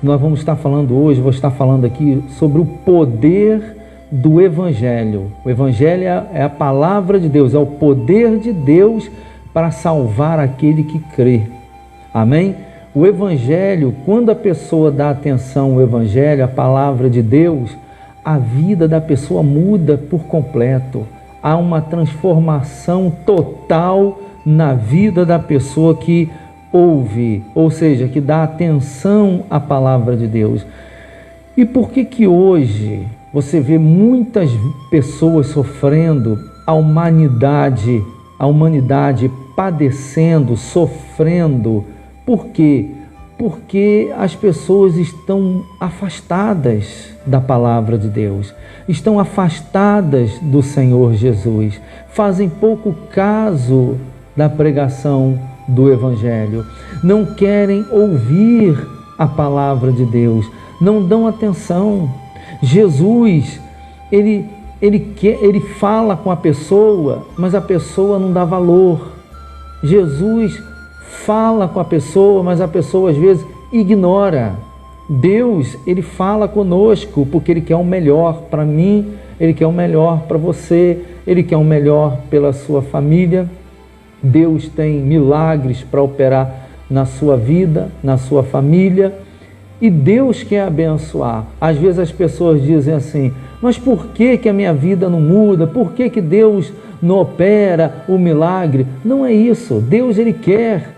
Nós vamos estar falando hoje, vou estar falando aqui sobre o poder do Evangelho. O Evangelho é a palavra de Deus, é o poder de Deus para salvar aquele que crê. Amém? O Evangelho, quando a pessoa dá atenção ao Evangelho, a palavra de Deus, a vida da pessoa muda por completo. Há uma transformação total na vida da pessoa que ouve, ou seja, que dá atenção à palavra de Deus. E por que hoje você vê muitas pessoas sofrendo, a humanidade padecendo, sofrendo? Por quê? Porque as pessoas estão afastadas da palavra de Deus, estão afastadas do Senhor Jesus, fazem pouco caso da pregação do Evangelho, não querem ouvir a palavra de Deus, não dão atenção. Jesus, ele fala com a pessoa, mas a pessoa não dá valor. Jesus fala com a pessoa, mas a pessoa às vezes ignora. Deus, ele fala conosco porque ele quer o melhor para mim, ele quer o melhor para você, ele quer o melhor pela sua família. Deus tem milagres para operar na sua vida, na sua família, e Deus quer abençoar. Às vezes as pessoas dizem assim: mas por que a minha vida não muda? Por que Deus não opera o milagre? Não é isso. Deus, ele quer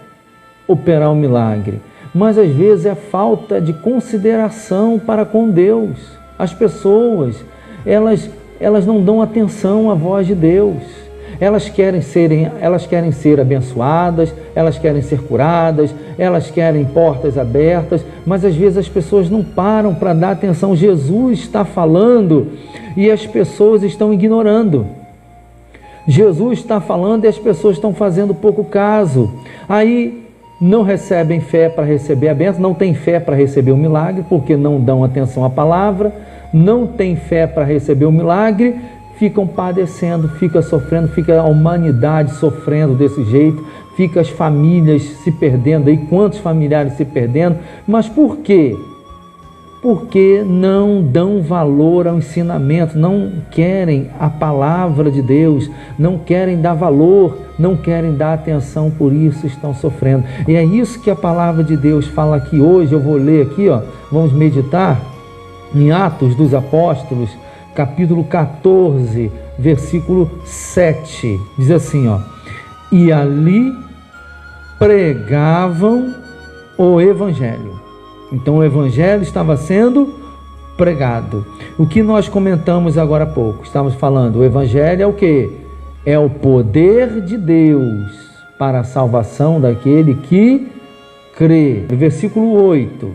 operar o milagre, mas às vezes é falta de consideração para com Deus. As pessoas, elas não dão atenção à voz de Deus. Elas querem ser abençoadas, elas querem ser curadas, elas querem portas abertas, mas às vezes as pessoas não param para dar atenção. Jesus está falando e as pessoas estão ignorando. Jesus está falando e as pessoas estão fazendo pouco caso. Aí não recebem fé para receber a bênção, não têm fé para receber o milagre, porque não dão atenção à palavra, não têm fé para receber o milagre, ficam padecendo, fica sofrendo, fica a humanidade sofrendo desse jeito, fica as famílias se perdendo, aí quantos familiares se perdendo. Mas por quê? Porque não dão valor ao ensinamento, não querem a palavra de Deus, não querem dar valor, não querem dar atenção, por isso estão sofrendo. E é isso que a palavra de Deus fala aqui hoje. Eu vou ler aqui, vamos meditar em Atos dos Apóstolos, capítulo 14, versículo 7, diz assim, e ali pregavam o Evangelho. Então o Evangelho estava sendo pregado. O que nós comentamos agora há pouco, estamos falando, o Evangelho é o quê? É o poder de Deus para a salvação daquele que crê. Versículo 8,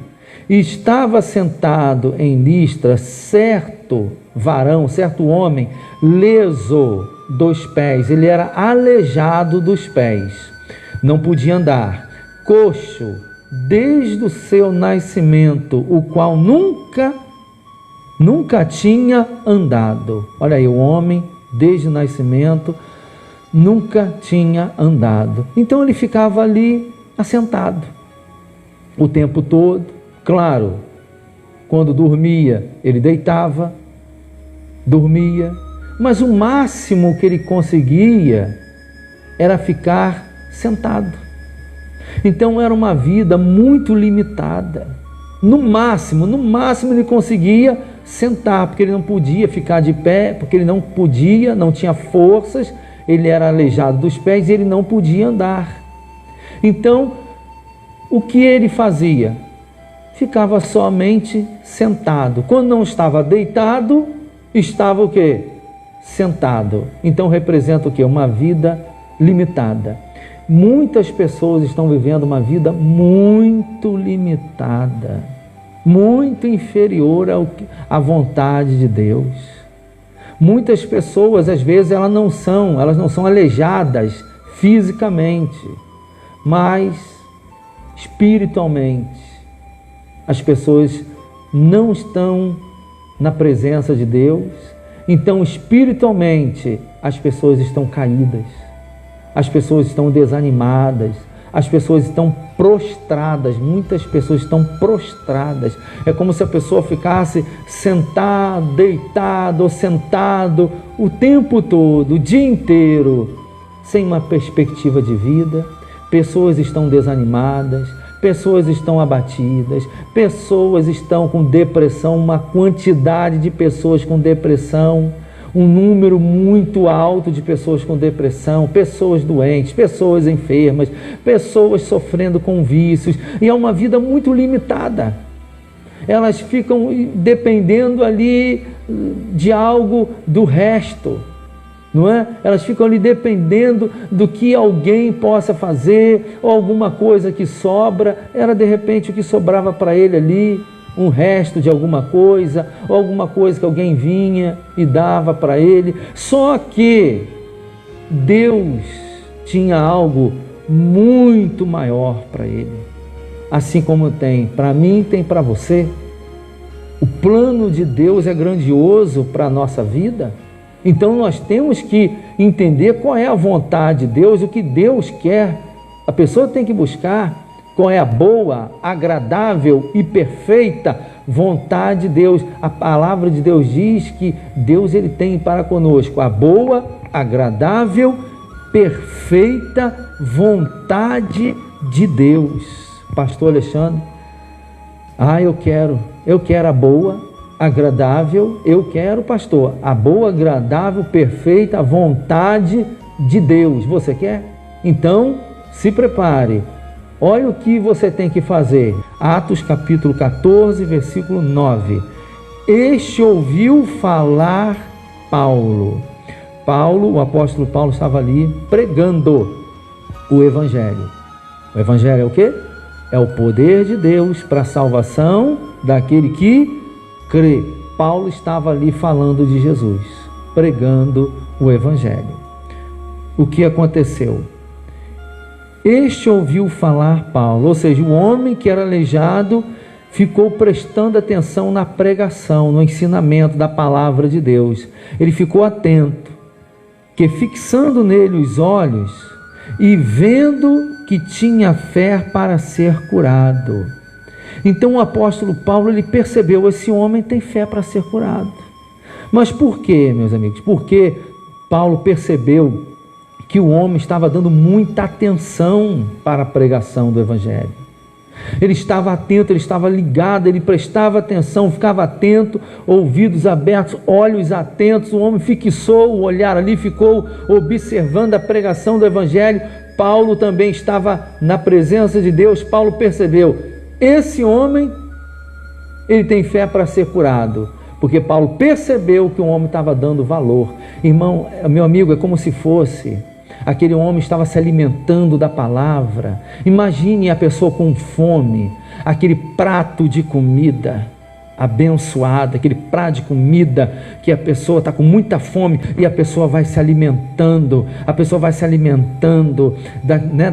estava sentado em Listra certo varão, certo homem, leso dos pés, ele era aleijado dos pés, não podia andar, coxo desde o seu nascimento, o qual nunca tinha andado. Olha aí, o homem desde o nascimento nunca tinha andado. Então ele ficava ali assentado o tempo todo. Claro, quando dormia, ele deitava, dormia, mas o máximo que ele conseguia era ficar sentado. Então era uma vida muito limitada. No máximo ele conseguia sentar, porque ele não podia ficar de pé, porque ele não podia, não tinha forças, ele era aleijado dos pés e ele não podia andar. Então, o que ele fazia? Ficava somente sentado. Quando não estava deitado, estava o quê? Sentado. Então representa o quê? Uma vida limitada. Muitas pessoas estão vivendo uma vida muito limitada, muito inferior à vontade de Deus. Muitas pessoas, às vezes, elas não são aleijadas fisicamente, mas espiritualmente. As pessoas não estão na presença de Deus, então espiritualmente as pessoas estão caídas, as pessoas estão desanimadas, as pessoas estão prostradas, muitas pessoas estão prostradas. É como se a pessoa ficasse sentada, deitada ou sentado o tempo todo, o dia inteiro, sem uma perspectiva de vida. Pessoas estão desanimadas, pessoas estão abatidas, pessoas estão com depressão, uma quantidade de pessoas com depressão, um número muito alto de pessoas com depressão, pessoas doentes, pessoas enfermas, pessoas sofrendo com vícios, e é uma vida muito limitada. Elas ficam dependendo ali de algo do resto, não é? Elas ficam ali dependendo do que alguém possa fazer, ou alguma coisa que sobra, era de repente o que sobrava para ele ali, um resto de alguma coisa, ou alguma coisa que alguém vinha e dava para ele. Só que Deus tinha algo muito maior para ele, assim como tem para mim, tem para você. O plano de Deus é grandioso para a nossa vida, então nós temos que entender qual é a vontade de Deus, o que Deus quer. A pessoa tem que buscar qual é a boa, agradável e perfeita vontade de Deus. A palavra de Deus diz que Deus ele tem para conosco a boa, agradável, perfeita vontade de Deus. Pastor Alexandre, eu quero a boa, agradável, eu quero, pastor, a boa, agradável, perfeita vontade de Deus. Você quer? Então, se prepare. Olha o que você tem que fazer. Atos capítulo 14, versículo 9. Este ouviu falar Paulo. O apóstolo Paulo estava ali pregando o Evangelho. O Evangelho é o quê? É o poder de Deus para a salvação daquele que crê. Paulo estava ali falando de Jesus, pregando o Evangelho. O que aconteceu? Este ouviu falar Paulo, ou seja, o homem que era aleijado ficou prestando atenção na pregação, no ensinamento da palavra de Deus. Ele ficou atento, que fixando nele os olhos e vendo que tinha fé para ser curado. Então o apóstolo Paulo, ele percebeu, esse homem tem fé para ser curado. Mas por quê, meus amigos? Porque Paulo percebeu que o homem estava dando muita atenção para a pregação do Evangelho. Ele estava atento, ele estava ligado, ele prestava atenção, ficava atento, ouvidos abertos, olhos atentos. O homem fixou o olhar ali, ficou observando a pregação do Evangelho. Paulo também estava na presença de Deus. Paulo percebeu, esse homem, ele tem fé para ser curado. Porque Paulo percebeu que o homem estava dando valor. Irmão, meu amigo, é como se fosse... aquele homem estava se alimentando da palavra. Imagine a pessoa com fome, aquele prato de comida abençoada, aquele prato de comida que a pessoa está com muita fome e a pessoa vai se alimentando,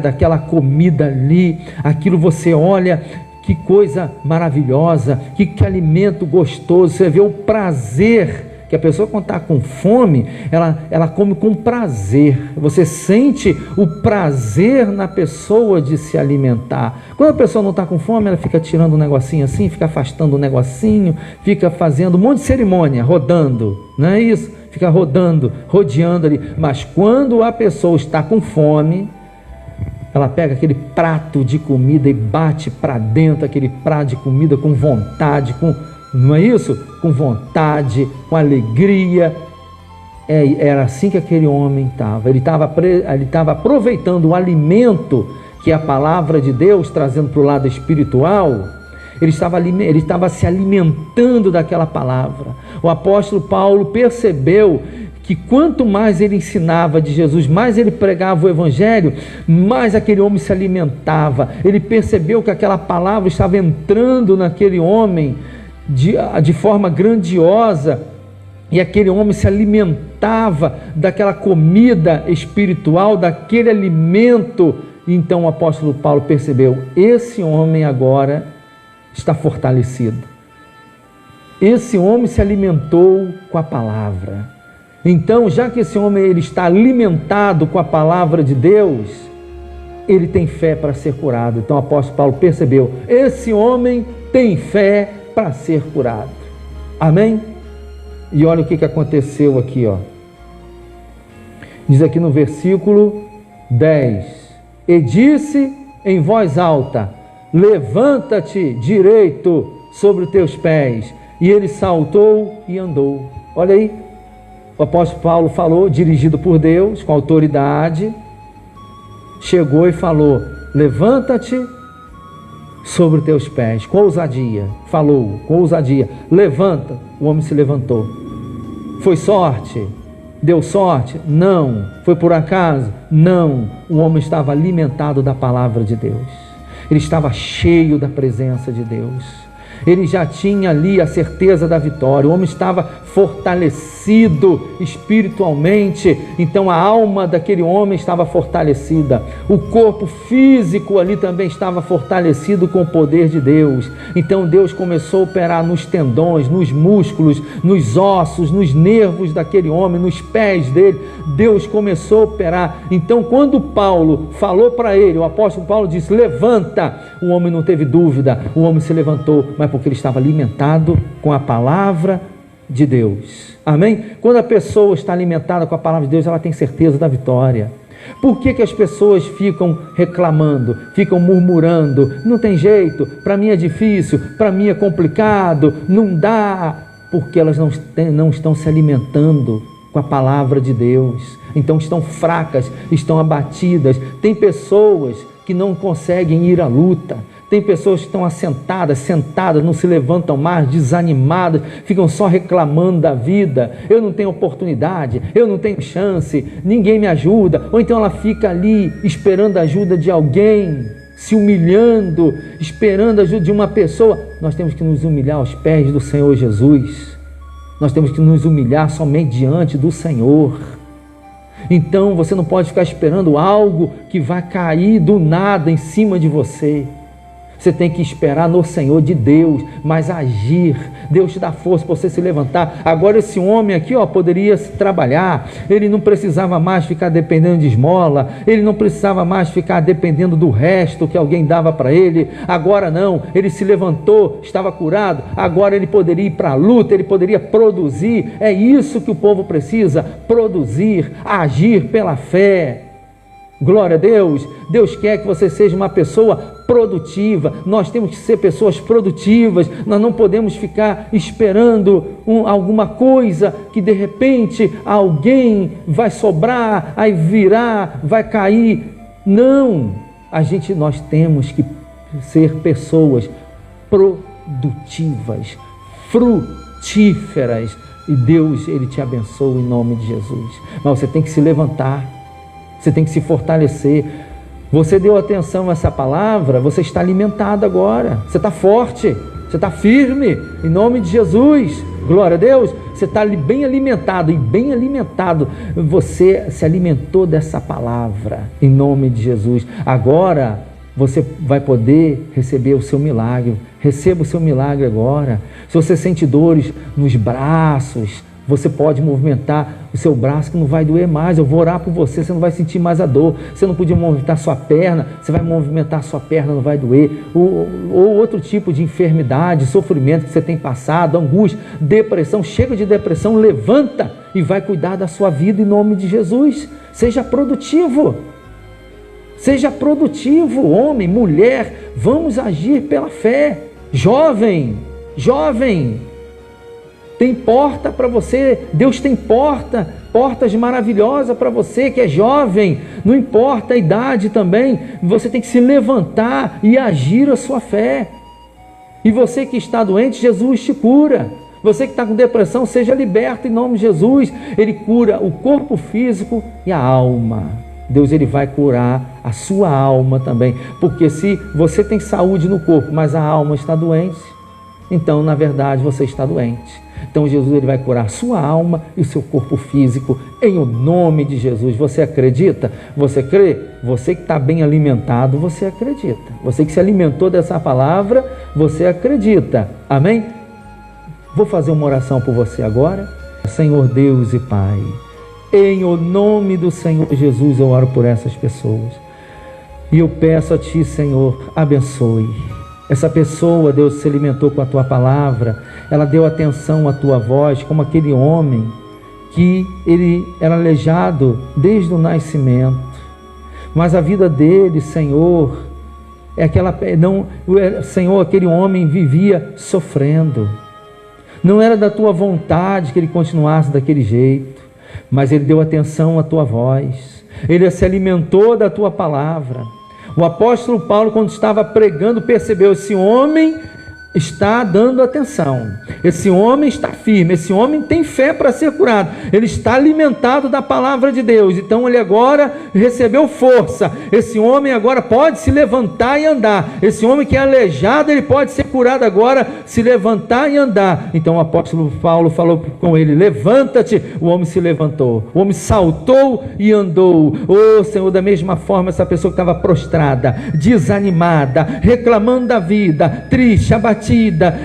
daquela comida ali. Aquilo você olha, que coisa maravilhosa, que alimento gostoso. Você vê o prazer que a pessoa, quando está com fome, ela come com prazer. Você sente o prazer na pessoa de se alimentar. Quando a pessoa não está com fome, ela fica tirando um negocinho assim, fica afastando um negocinho, fica fazendo um monte de cerimônia, rodando, não é isso? Fica rodando, rodeando ali. Mas quando a pessoa está com fome, ela pega aquele prato de comida e bate para dentro aquele prato de comida com vontade, não é isso? Com vontade, com alegria. Era assim que aquele homem estava. Ele estava aproveitando o alimento que é a palavra de Deus, trazendo para o lado espiritual. Ele estava se alimentando daquela palavra. O apóstolo Paulo percebeu que quanto mais ele ensinava de Jesus, mais ele pregava o Evangelho, mais aquele homem se alimentava. Ele percebeu que aquela palavra estava entrando naquele homem de forma grandiosa, e aquele homem se alimentava daquela comida espiritual, daquele alimento. Então o apóstolo Paulo percebeu, esse homem agora está fortalecido, esse homem se alimentou com a palavra. Então, já que esse homem ele está alimentado com a palavra de Deus, ele tem fé para ser curado. Então o apóstolo Paulo percebeu, esse homem tem fé para ser curado. Amém? E olha o que aconteceu aqui, ó. Diz aqui no versículo 10: e disse em voz alta: levanta-te direito sobre os teus pés. E ele saltou e andou. Olha aí, o apóstolo Paulo falou, dirigido por Deus, com autoridade, chegou e falou: levanta-te sobre os teus pés, com ousadia. Falou, com ousadia, levanta. O homem se levantou. Foi sorte? Deu sorte? Não. Foi por acaso? Não. O homem estava alimentado da palavra de Deus. Ele estava cheio da presença de Deus. Ele já tinha ali a certeza da vitória. O homem estava fortalecido espiritualmente. Então a alma daquele homem estava fortalecida. O corpo físico ali também estava fortalecido com o poder de Deus. Então Deus começou a operar nos tendões, nos músculos, nos ossos, nos nervos daquele homem, nos pés dele. Deus começou a operar. Então quando Paulo falou para ele, o apóstolo Paulo disse: levanta. O homem não teve dúvida. O homem se levantou, mas porque ele estava alimentado com a palavra de Deus. Amém? Quando a pessoa está alimentada com a palavra de Deus, ela tem certeza da vitória. Por que as pessoas ficam reclamando, ficam murmurando? Não tem jeito, para mim é difícil, para mim é complicado, não dá. Porque elas não estão se alimentando com a palavra de Deus. Então estão fracas, estão abatidas. Tem pessoas que não conseguem ir à luta. Tem pessoas que estão assentadas, sentadas, não se levantam mais, desanimadas, ficam só reclamando da vida. Eu não tenho oportunidade, eu não tenho chance, ninguém me ajuda. Ou então ela fica ali esperando a ajuda de alguém, se humilhando, esperando a ajuda de uma pessoa. Nós temos que nos humilhar aos pés do Senhor Jesus. Nós temos que nos humilhar somente diante do Senhor. Então você não pode ficar esperando algo que vai cair do nada em cima de você. Você tem que esperar no Senhor de Deus, mas agir. Deus te dá força para você se levantar. Agora esse homem aqui, ó, poderia trabalhar. Ele não precisava mais ficar dependendo de esmola. Ele não precisava mais ficar dependendo do resto que alguém dava para ele. Agora não, ele se levantou, estava curado. Agora ele poderia ir para a luta, ele poderia produzir. É isso que o povo precisa, produzir, agir pela fé. Glória a Deus. Deus quer que você seja uma pessoa produtiva. Nós temos que ser pessoas produtivas. Nós não podemos ficar esperando alguma coisa que de repente alguém vai sobrar, aí virar, vai cair. Não, nós temos que ser pessoas produtivas, frutíferas, e Deus, Ele te abençoa em nome de Jesus. Mas você tem que se levantar. Você tem que se fortalecer. Você deu atenção a essa palavra, você está alimentado agora. Você está forte, você está firme, em nome de Jesus. Glória a Deus. Você está bem alimentado, e bem alimentado. Você se alimentou dessa palavra, em nome de Jesus. Agora você vai poder receber o seu milagre. Receba o seu milagre agora. Se você sente dores nos braços, você pode movimentar o seu braço que não vai doer mais. Eu vou orar por você, você não vai sentir mais a dor. Você não podia movimentar sua perna, você vai movimentar sua perna, não vai doer. Ou outro tipo de enfermidade, sofrimento que você tem passado, angústia, depressão. Chega de depressão, levanta e vai cuidar da sua vida em nome de Jesus. Seja produtivo. Seja produtivo, homem, mulher. Vamos agir pela fé. Jovem, tem porta para você. Deus tem portas maravilhosas para você que é jovem. Não importa a idade também. Você tem que se levantar e agir a sua fé. E você que está doente, Jesus te cura. Você que está com depressão, seja liberto em nome de Jesus. Ele cura o corpo físico e a alma. Deus, Ele vai curar a sua alma também. Porque se você tem saúde no corpo, mas a alma está doente, então na verdade você está doente. Então Jesus, Ele vai curar a sua alma e o seu corpo físico em o nome de Jesus. Você acredita? Você crê? Você que está bem alimentado, você acredita. Você que se alimentou dessa palavra, você acredita. Amém? Vou fazer uma oração por você agora. Senhor Deus e Pai, em o nome do Senhor Jesus eu oro por essas pessoas. E eu peço a Ti, Senhor, abençoe. Essa pessoa, Deus, se alimentou com a Tua palavra, ela deu atenção à Tua voz, como aquele homem que ele era aleijado desde o nascimento. Mas a vida dele, Senhor, Senhor, aquele homem vivia sofrendo. Não era da Tua vontade que ele continuasse daquele jeito, mas ele deu atenção à Tua voz. Ele se alimentou da Tua palavra. O apóstolo Paulo, quando estava pregando, percebeu: esse homem está dando atenção, esse homem está firme, esse homem tem fé para ser curado, ele está alimentado da palavra de Deus, então ele agora recebeu força, esse homem agora pode se levantar e andar, esse homem que é aleijado, ele pode ser curado agora, se levantar e andar. Então o apóstolo Paulo falou com ele: levanta-te. O homem se levantou, o homem saltou e andou. Oh Senhor, da mesma forma, essa pessoa que estava prostrada, desanimada, reclamando da vida, triste, abatida,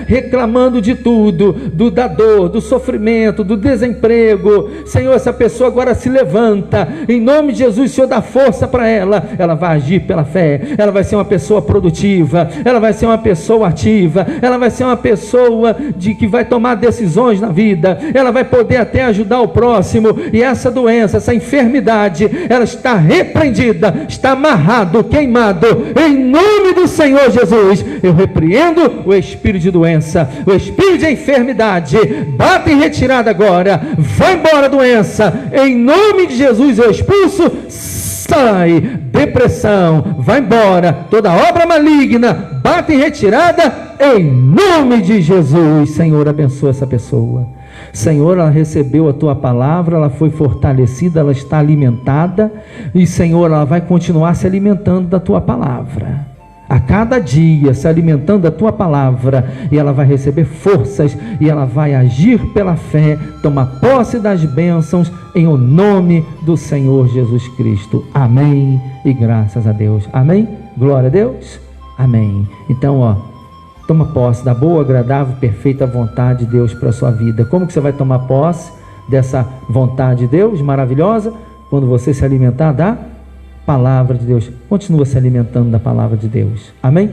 reclamando de tudo, da dor, do sofrimento, do desemprego, Senhor, essa pessoa agora se levanta, em nome de Jesus. Senhor, dá força para ela, ela vai agir pela fé, ela vai ser uma pessoa produtiva, ela vai ser uma pessoa ativa, ela vai ser uma pessoa que vai tomar decisões na vida, ela vai poder até ajudar o próximo, e essa doença, essa enfermidade, ela está repreendida, está amarrado, queimado, em nome do Senhor Jesus. Eu repreendo o espírito de doença, o espírito de enfermidade, bate em retirada agora, vai embora doença, em nome de Jesus eu expulso, sai, depressão, vai embora, toda obra maligna, bate em retirada, em nome de Jesus. Senhor, abençoa essa pessoa. Senhor, ela recebeu a Tua palavra, ela foi fortalecida, ela está alimentada, e Senhor, ela vai continuar se alimentando da Tua palavra, a cada dia se alimentando da Tua palavra, e ela vai receber forças, e ela vai agir pela fé, tomar posse das bênçãos, em o nome do Senhor Jesus Cristo. Amém, e graças a Deus. Amém, glória a Deus, amém. Então, toma posse da boa, agradável, perfeita vontade de Deus para a sua vida. Como que você vai tomar posse dessa vontade de Deus maravilhosa? Quando você se alimentar da palavra de Deus. Continua se alimentando da palavra de Deus. Amém?